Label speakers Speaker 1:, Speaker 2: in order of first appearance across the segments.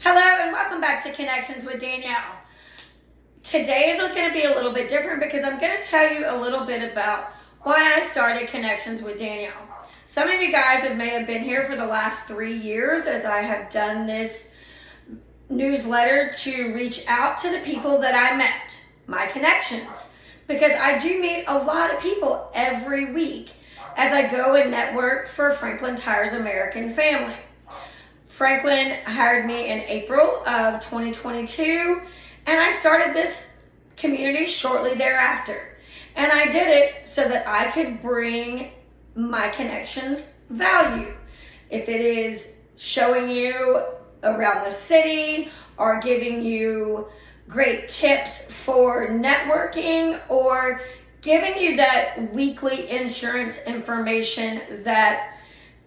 Speaker 1: Hello and welcome back to Connections with Danielle. Today is going to be a little bit different because I'm going to tell you a little bit about why I started Connections with Danielle. Some of you guys may have been here for the last 3 years as I have done this newsletter to reach out to the people that I met, my connections, because I do meet a lot of people every week as I go and network for Franklin Tire's American Family. Franklin hired me in April of 2022, and I started this community shortly thereafter. And I did it so that I could bring my connections value. If it is showing you around the city or giving you great tips for networking or giving you that weekly insurance information that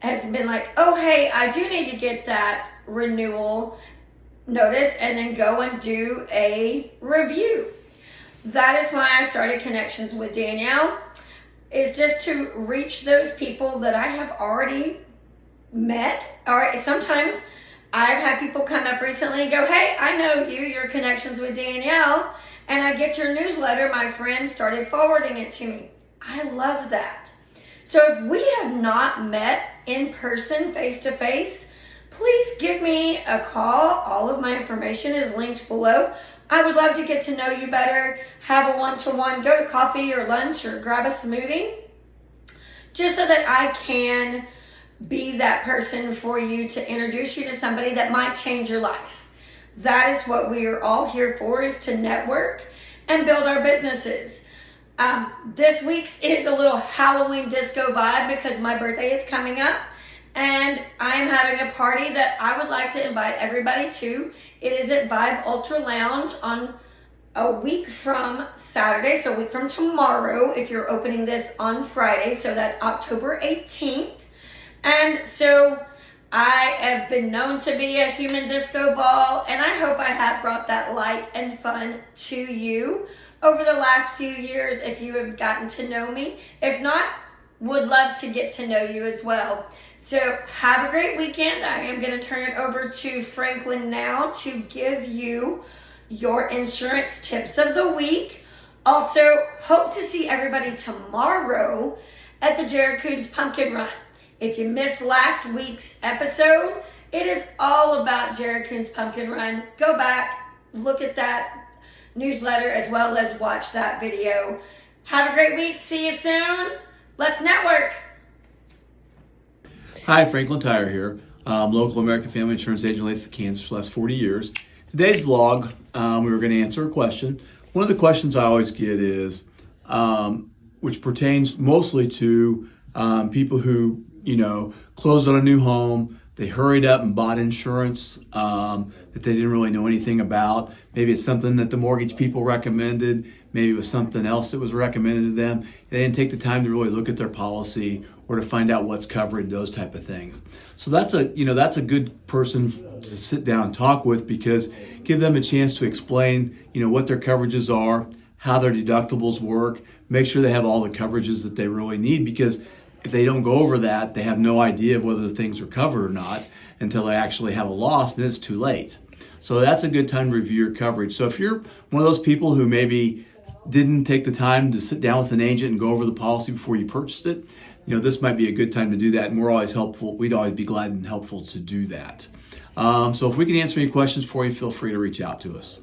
Speaker 1: has been like, oh, hey, I do need to get that renewal notice and then go and do a review. That is why I started Connections with Danielle, is just to reach those people that I have already met. Or sometimes I've had people come up recently and go, hey, I know you, you're Connections with Danielle, and I get your newsletter. My friend started forwarding it to me. I love that. So if we have not met in person, face to face, please give me a call. All of my information is linked below. I would love to get to know you better, have a one-to-one, go to coffee or lunch or grab a smoothie, just so that I can be that person for you to introduce you to somebody that might change your life. That is what we are all here for, is to network and build our businesses. This week's is a little Halloween disco vibe because my birthday is coming up and I'm having a party that I would like to invite everybody to. It is at Vibe Ultra Lounge on a week from Saturday, so a week from tomorrow if you're opening this on Friday, so that's October 18th. And so I have been known to be a human disco ball, and I hope I have brought that light and fun to you over the last few years if you have gotten to know me. If not, would love to get to know you as well. So have a great weekend. I am going to turn it over to Franklin now to give you your insurance tips of the week. Also, hope to see everybody tomorrow at the Jared Coons Pumpkin Run. If you missed last week's episode, it is all about Jared Coons Pumpkin Run. Go back, look at that newsletter as well as watch that video. Have a great week. See you soon. Let's network.
Speaker 2: Hi, Franklin Tire here. Local American Family Insurance agent in Kansas for the last 40 years. Today's vlog, we were going to answer a question. One of the questions I always get is, which pertains mostly to people who, closed on a new home. They hurried up and bought insurance that they didn't really know anything about. Maybe it's something that the mortgage people recommended. Maybe it was something else that was recommended to them. They didn't take the time to really look at their policy or to find out what's covered, those type of things. So that's a good person to sit down and talk with, because give them a chance to explain, what their coverages are, how their deductibles work, make sure they have all the coverages that they really need, because if they don't go over that, they have no idea of whether the things are covered or not until they actually have a loss, and then it's too late. So that's a good time to review your coverage. So if you're one of those people who maybe didn't take the time to sit down with an agent and go over the policy before you purchased it, this might be a good time to do that, and we're always helpful. We'd always be glad and helpful to do that. So if we can answer any questions for you, feel free to reach out to us.